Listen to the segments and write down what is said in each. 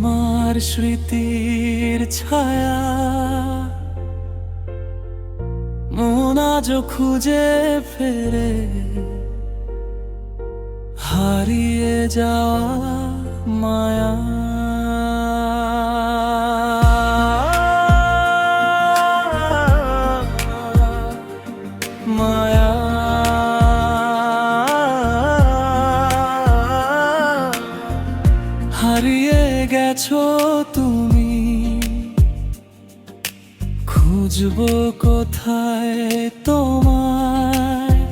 তোমার স্মৃতির ছায়া মন আজও খুঁজে ফেরে হারিয়ে যাওয়া মায়া। মায়া হারিয়ে গেছো তুমি, খুঁজবো কোথায় তোমায়?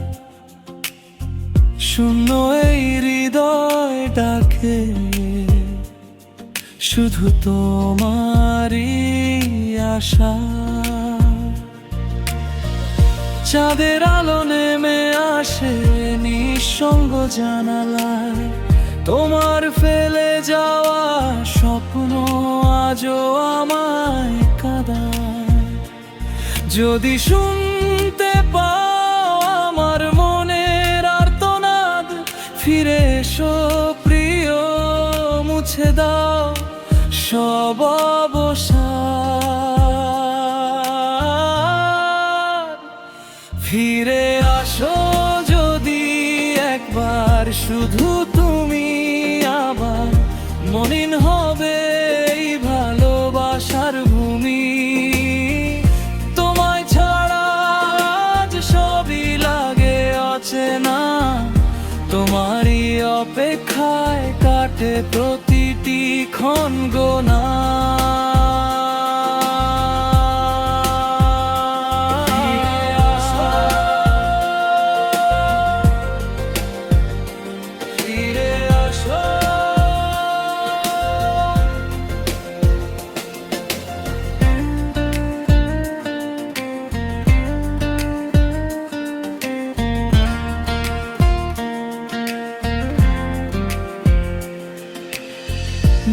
শূন্য এই হৃদয় ডাকে শুধু তোমারই আশা। চাঁদের আলো নেমে আসে নিঃসঙ্গ জানালায়, তোমার ফেলে যাওয়া স্বপ্ন আজও আমায় কাঁদায়। যদি শুনতে পাও আমার মনের আর্তনাদ, ফিরে এসো প্রিয়, মুছে দাও সব অবসাদ। ফিরে আসো যদি একবার, শুধু তুমি আবার, মলিন হবে এই ভালোবাসার ভূমি। তোমায় ছাড়া আজ সবই লাগে অচেনা, তোমারই অপেক্ষায় কাটে প্রতিটি ক্ষণ গোনা।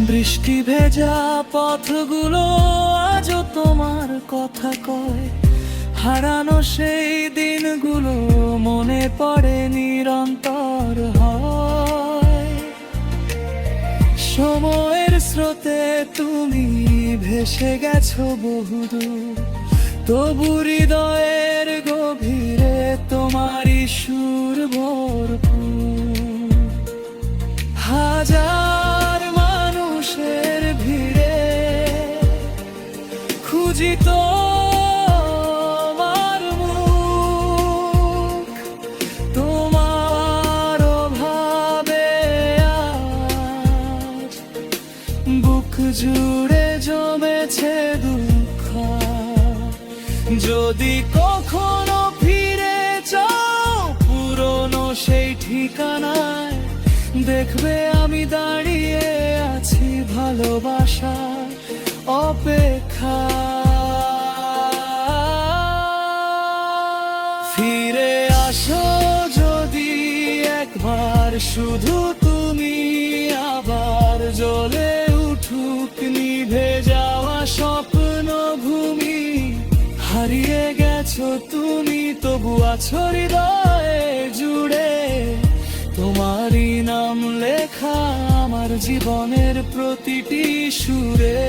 বৃষ্টি ভেজা পথগুলো আজও তোমার কথা কয়, হারানো সেই দিনগুলো মনে পড়ে নিরন্তর হয়। সময়ের স্রোতে তুমি ভেসে গেছো বহুদূর, তবু হৃদয়ের গভীরে তোমারই সুর ভরপুর। হাজার মানুষের ভিড়ে খুঁজি তোমার মুখ, তোমার অভাবে আজ বুক জুড়ে জমেছে দুঃখ। যদি কখনো ফিরে যাও পুরনো সেই ঠিকানায়, দেখবে আমি দাঁড়িয়ে আছি ভালোবাসা অপেক্ষা। ফিরে আসো যদি একবার, শুধু তুমি আবার, জ্বলে উঠুক নিভে যাওয়া স্বপ্ন ভূমি। হারিয়ে গেছো তুমি, তবু আছো হৃদয়ে জুড়ে, তোমারই নাম লেখা আমার জীবনের প্রতিটি সুরে।